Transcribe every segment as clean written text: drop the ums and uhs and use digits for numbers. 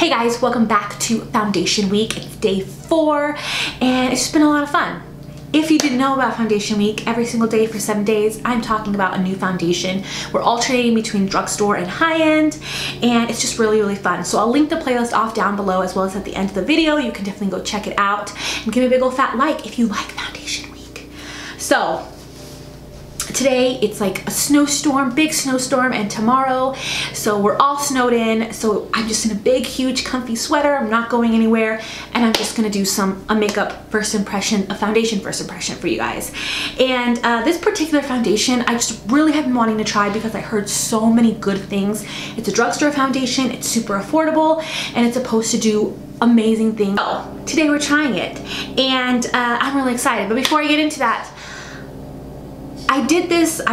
Hey guys, welcome back to Foundation Week. It's day 4 and it's just been a lot of fun. If you didn't know about Foundation Week, every single day for 7 days, I'm talking about a new foundation. We're alternating between drugstore and high-end, and it's just really, really fun. So I'll link the playlist off down below as well as at the end of the video. You can definitely go check it out and give me a big old fat like if you like Foundation Week. So today it's like a snowstorm, big snowstorm, and tomorrow, so we're all snowed in. So I'm just in a big, huge, comfy sweater. I'm not going anywhere, and I'm just gonna do a makeup first impression, a foundation first impression for you guys. And this particular foundation, I just really have been wanting to try because I heard so many good things. It's a drugstore foundation, it's super affordable, and it's supposed to do amazing things. So today we're trying it, and I'm really excited. But before I get into that, I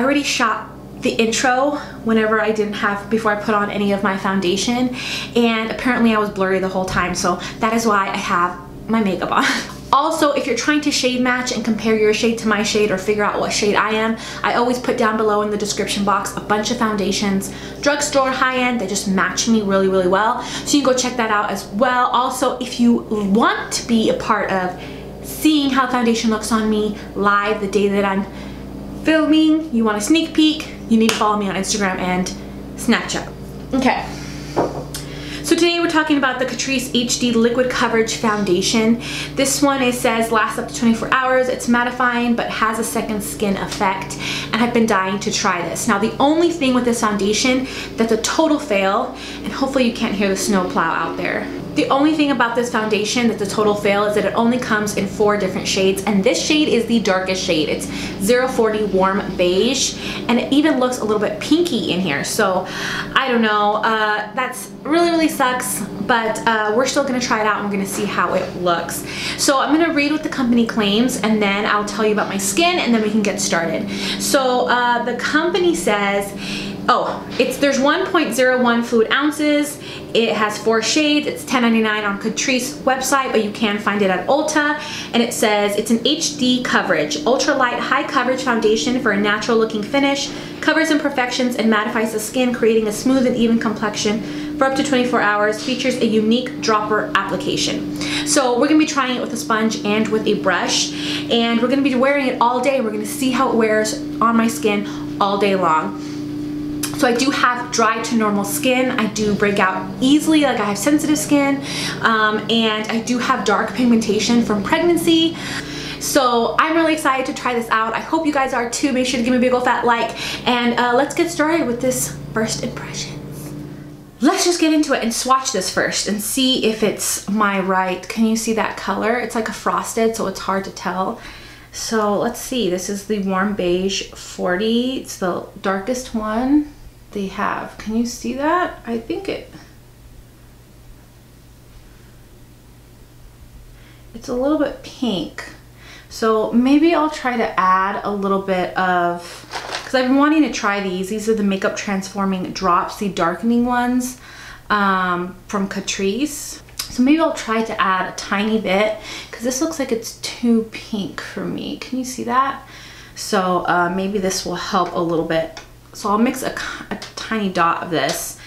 already shot the intro before I put on any of my foundation, and apparently I was blurry the whole time, so that is why I have my makeup on. Also, if you're trying to shade match and compare your shade to my shade or figure out what shade I am, I always put down below in the description box a bunch of foundations, drugstore, high-end, that just match me really, really well. So you can go check that out as well. Also, if you want to be a part of seeing how foundation looks on me live the day that I'm filming, you want a sneak peek, you need to follow me on Instagram and Snapchat. Okay, so today we're talking about the Catrice HD Liquid Coverage Foundation. This one, says lasts up to 24 hours. It's mattifying but has a second skin effect, and I've been dying to try this. Now, the only thing with this foundation that's a total fail, and hopefully you can't hear the snow plow out there. The only thing about this foundation that's a total fail is that it only comes in 4 different shades, and this shade is the darkest shade. It's 040 Warm Beige, and it even looks a little bit pinky in here. So I don't know, that's really sucks, but we're still gonna try it out and we're gonna see how it looks. So I'm gonna read what the company claims, and then I'll tell you about my skin, and then we can get started. So the company says, there's 1.01 fluid ounces. It has 4 shades. It's $10.99 on Catrice website, but you can find it at Ulta. And it says it's an HD coverage, ultra light, high coverage foundation for a natural looking finish, covers imperfections and mattifies the skin, creating a smooth and even complexion for up to 24 hours, features a unique dropper application. So we're gonna be trying it with a sponge and with a brush, and we're gonna be wearing it all day. We're gonna see how it wears on my skin all day long. So I do have dry to normal skin. I do break out easily, like I have sensitive skin, and I do have dark pigmentation from pregnancy. So I'm really excited to try this out. I hope you guys are too. Make sure to give me a big old fat like, and let's get started with this first impressions. Let's just get into it and swatch this first and see if it's my right. Can you see that color? It's like a frosted, so it's hard to tell. So let's see, this is the Warm Beige 40. It's the darkest one they have. Can you see that? I think it's a little bit pink. So maybe I'll try to add a little bit of, because I've been wanting to try these. These are the Makeup Transforming Drops, the darkening ones from Catrice. So maybe I'll try to add a tiny bit, because this looks like it's too pink for me. Can you see that? So maybe this will help a little bit. So I'll mix a tiny dot of this.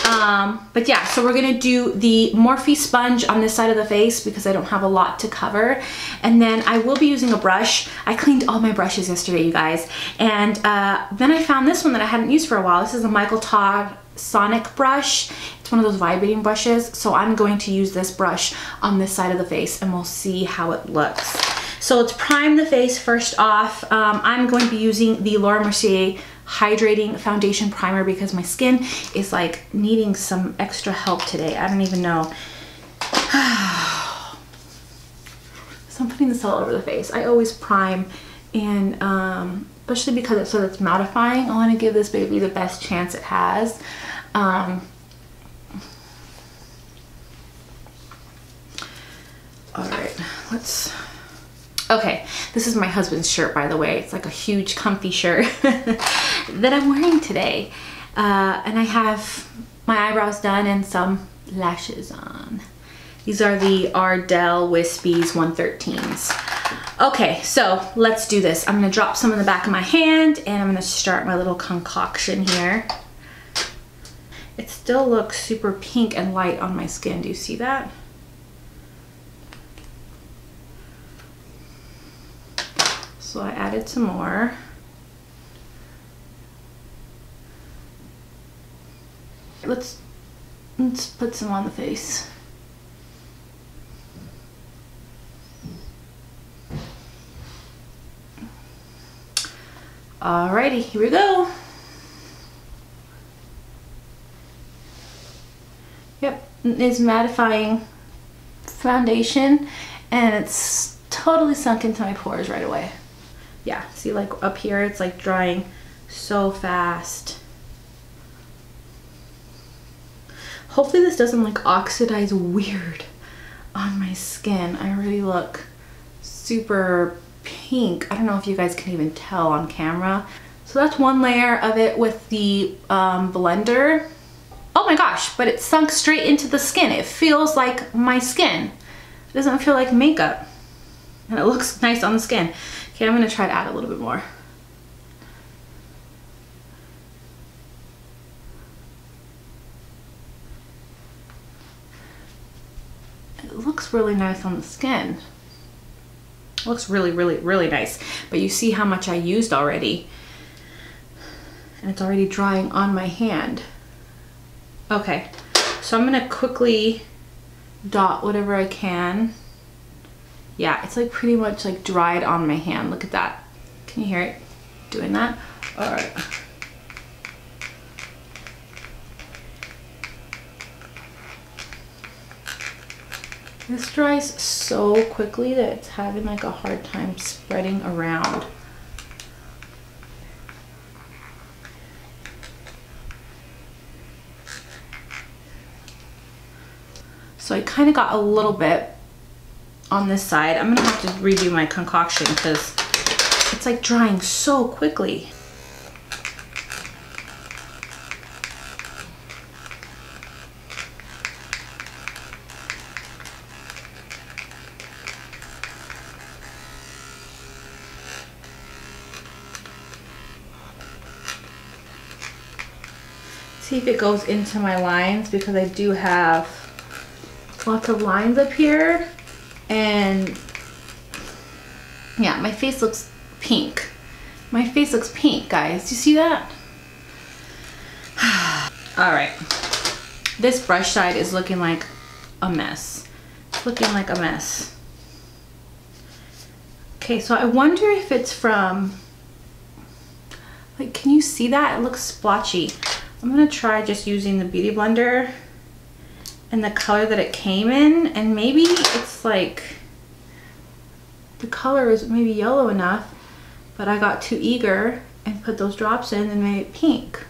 But yeah, so we're gonna do the Morphe sponge on this side of the face because I don't have a lot to cover. And then I will be using a brush. I cleaned all my brushes yesterday, you guys. And then I found this one that I hadn't used for a while. This is a Michael Todd Sonic brush. It's one of those vibrating brushes. So I'm going to use this brush on this side of the face, and we'll see how it looks. So let's prime the face first off. I'm going to be using the Laura Mercier Hydrating Foundation Primer because my skin is like needing some extra help today. I don't even know. So I'm putting this all over the face. I always prime, and especially because it's so it's mattifying, I want to give this baby the best chance it has. All right, okay, this is my husband's shirt, by the way. It's like a huge comfy shirt that I'm wearing today. And I have my eyebrows done and some lashes on. These are the Ardell Wispies 113s. Okay, so let's do this. I'm gonna drop some in the back of my hand and I'm gonna start my little concoction here. it still looks super pink and light on my skin. Do you see that? So I added some more. Let's put some on the face. Alrighty, here we go. Yep, it's mattifying foundation and it's totally sunk into my pores right away. Yeah, see, like up here it's like drying so fast. Hopefully this doesn't like oxidize weird on my skin. I really look super pink. I don't know if you guys can even tell on camera. So that's one layer of it with the blender. Oh my gosh, but it sunk straight into the skin. It feels like my skin. It doesn't feel like makeup. And it looks nice on the skin. Okay, I'm gonna try to add a little bit more. It looks really nice on the skin. It looks really, really, really nice. But you see how much I used already. And it's already drying on my hand. Okay, so I'm gonna quickly dot whatever I can. Yeah, it's like pretty much like dried on my hand. Look at that. Can you hear it doing that? All right. This dries so quickly that it's having like a hard time spreading around. So I kind of got a little bit on this side. I'm gonna have to redo my concoction because it's like drying so quickly. See if it goes into my lines because I do have lots of lines up here. And yeah, my face looks pink. My face looks pink, guys. Do you see that? All right. This brush side is looking like a mess. It's looking like a mess. Okay, so I wonder if it's from, like, can you see that? It looks splotchy. I'm gonna try just using the Beauty Blender and the color that it came in, and maybe it's like the color is maybe yellow enough, but I got too eager and put those drops in and made it pink.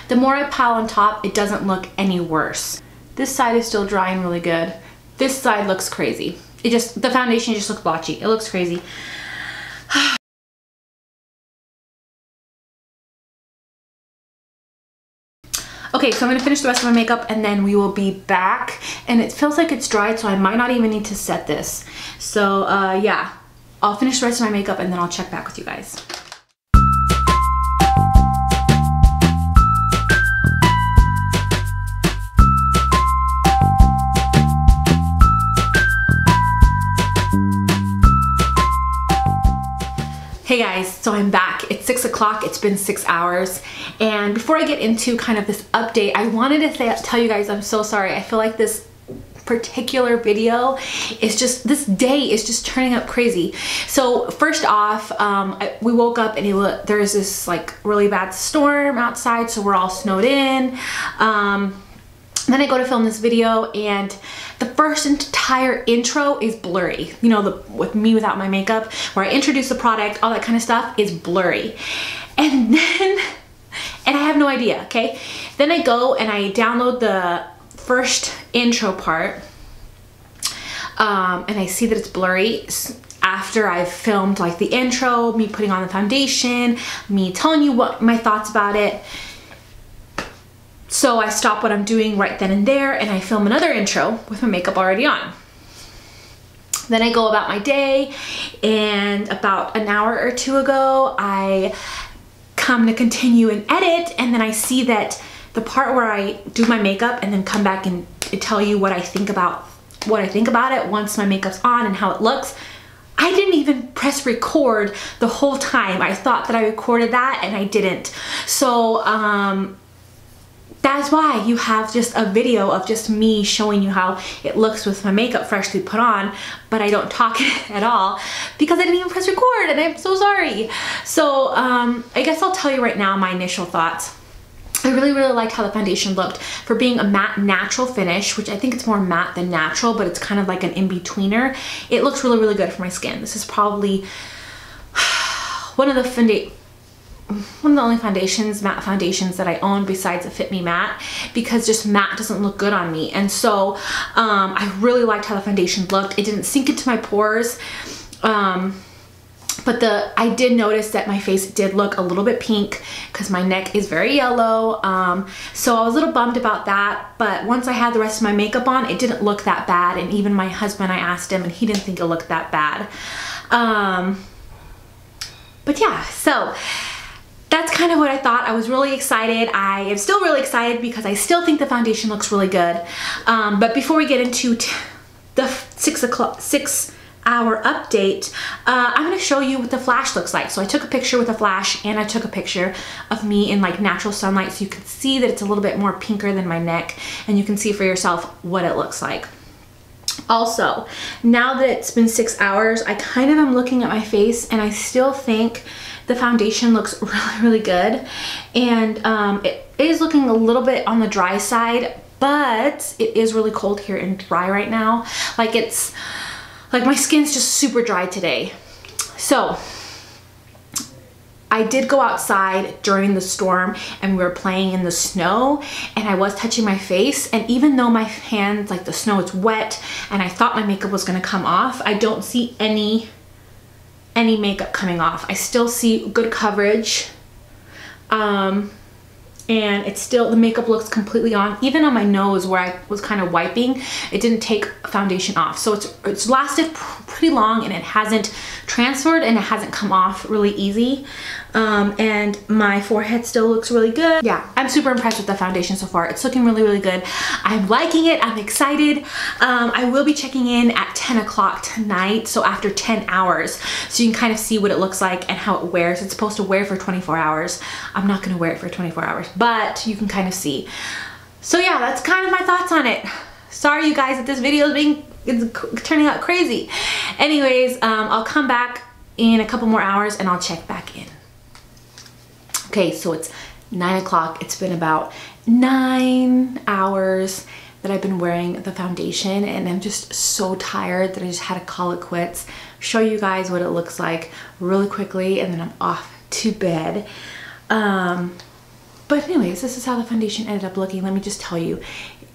The more I pile on top, it doesn't look any worse. This side is still drying really good. This side looks crazy. The foundation just looks blotchy. It looks crazy. Okay, so I'm gonna finish the rest of my makeup and then we will be back. And it feels like it's dried, so I might not even need to set this. So yeah, I'll finish the rest of my makeup and then I'll check back with you guys. Hey guys, so I'm back. It's 6 o'clock, it's been 6 hours. And before I get into kind of this update, I wanted to tell you guys I'm so sorry. I feel like this particular video is just, this day is just turning up crazy. So first off, we woke up and there's this like really bad storm outside, so we're all snowed in. Then I go to film this video and the first entire intro is blurry. You know, with me without my makeup, where I introduce the product, all that kind of stuff is blurry. And then, and I have no idea, okay? Then I go and I download the first intro part and I see that it's blurry after I've filmed like the intro, me putting on the foundation, me telling you what my thoughts about it. So I stop what I'm doing right then and there and I film another intro with my makeup already on. Then I go about my day, and about an hour or two ago, I come to continue and edit, and then I see that the part where I do my makeup and then come back and tell you what I think about it once my makeup's on and how it looks, I didn't even press record the whole time. I thought that I recorded that and I didn't. So that's why you have just a video of just me showing you how it looks with my makeup freshly put on, but I don't talk at all because I didn't even press record, and I'm so sorry. So I guess I'll tell you right now my initial thoughts. I really liked how the foundation looked for being a matte natural finish, which I think it's more matte than natural, but it's kind of like an in-betweener. It looks really good for my skin. This is probably one of the only foundations, matte foundations that I own besides a Fit Me Matte, because just matte doesn't look good on me. And so I really liked how the foundation looked. It didn't sink into my pores. But I did notice that my face did look a little bit pink because my neck is very yellow. So I was a little bummed about that. But once I had the rest of my makeup on, it didn't look that bad. And even my husband, I asked him, and he didn't think it looked that bad. But yeah, so that's kind of what I thought. I was really excited. I am still really excited because I still think the foundation looks really good. But before we get into the 6 hour update, I'm gonna show you what the flash looks like. So I took a picture with a flash, and I took a picture of me in like natural sunlight, so you can see that it's a little bit more pinker than my neck, and you can see for yourself what it looks like. Also, now that it's been 6 hours, I kind of am looking at my face, and I still think the foundation looks really good. And it is looking a little bit on the dry side, but it is really cold here and dry right now. Like my skin's just super dry today. So I did go outside during the storm, and we were playing in the snow, and I was touching my face, and even though my hands, like the snow is wet, and I thought my makeup was gonna come off, I don't see any makeup coming off. I still see good coverage. And it's still, the makeup looks completely on. Even on my nose where I was kind of wiping, it didn't take foundation off. So it's lasted pretty long, and it hasn't transferred, and it hasn't come off really easy. And my forehead still looks really good. Yeah, I'm super impressed with the foundation so far. It's looking really good. I'm liking it. I'm excited. I will be checking in at 10 o'clock tonight, so after 10 hours, so you can kind of see what it looks like and how it wears. It's supposed to wear for 24 hours. I'm not gonna wear it for 24 hours, but you can kind of see. So yeah, that's kind of my thoughts on it. Sorry you guys that this video is turning out crazy. Anyways, I'll come back in a couple more hours and I'll check back in. Okay, so it's 9 o'clock. It's been about 9 hours that I've been wearing the foundation, and I'm just so tired that I just had to call it quits. Show you guys what it looks like really quickly, and then I'm off to bed. But anyways, this is how the foundation ended up looking. Let me just tell you,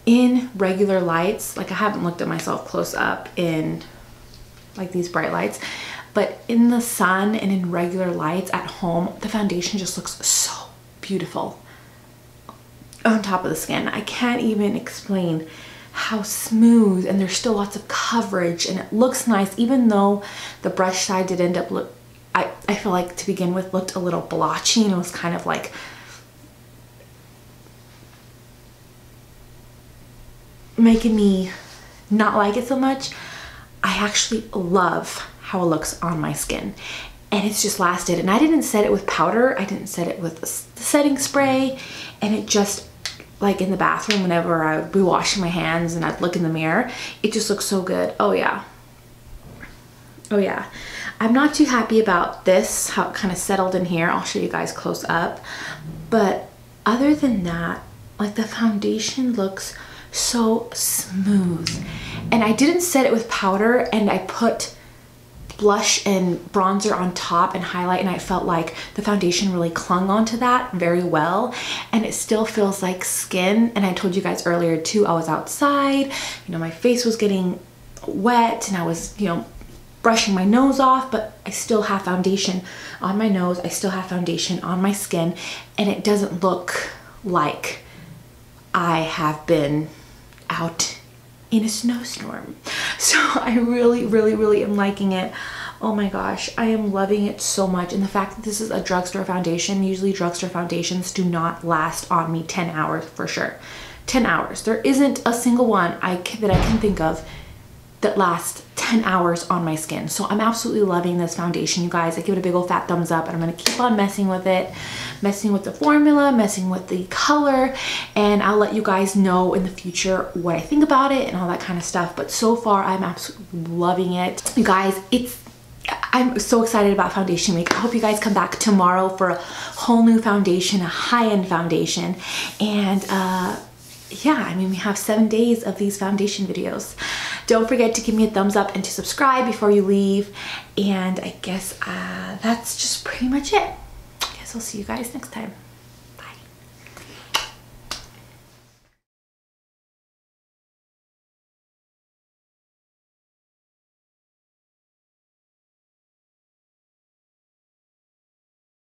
in regular lights, like I haven't looked at myself close up in like these bright lights, but in the sun and in regular lights at home, the foundation just looks so beautiful on top of the skin. I can't even explain how smooth, and there's still lots of coverage, and it looks nice, even though the brush side did end up I feel like to begin with looked a little blotchy, and it was kind of like making me not like it so much. I actually love how it looks on my skin, and it's just lasted. And I didn't set it with powder, I didn't set it with the setting spray, and it just, like in the bathroom whenever I would be washing my hands and I'd look in the mirror, it just looks so good. Oh yeah, oh yeah. I'm not too happy about this, how it kind of settled in here. I'll show you guys close up, but other than that, like the foundation looks so smooth. And I didn't set it with powder, and I put blush and bronzer on top and highlight, and I felt like the foundation really clung onto that very well, and it still feels like skin. And I told you guys earlier too, I was outside, you know, my face was getting wet, and I was, you know, brushing my nose off, but I still have foundation on my nose, I still have foundation on my skin, and it doesn't look like I have been out in a snowstorm. So I really am liking it. Oh my gosh, I am loving it so much. And the fact that this is a drugstore foundation, usually drugstore foundations do not last on me 10 hours for sure. 10 hours. There isn't a single one that I can think of that lasts 10 hours on my skin. So I'm absolutely loving this foundation, you guys. I give it a big old fat thumbs up, and I'm gonna keep on messing with it, messing with the formula, messing with the color, and I'll let you guys know in the future what I think about it and all that kind of stuff. But so far, I'm absolutely loving it. You guys, I'm so excited about foundation week. I hope you guys come back tomorrow for a whole new foundation, a high-end foundation. And yeah, I mean, we have 7 days of these foundation videos. Don't forget to give me a thumbs up and to subscribe before you leave. And I guess that's just pretty much it. I guess I'll see you guys next time.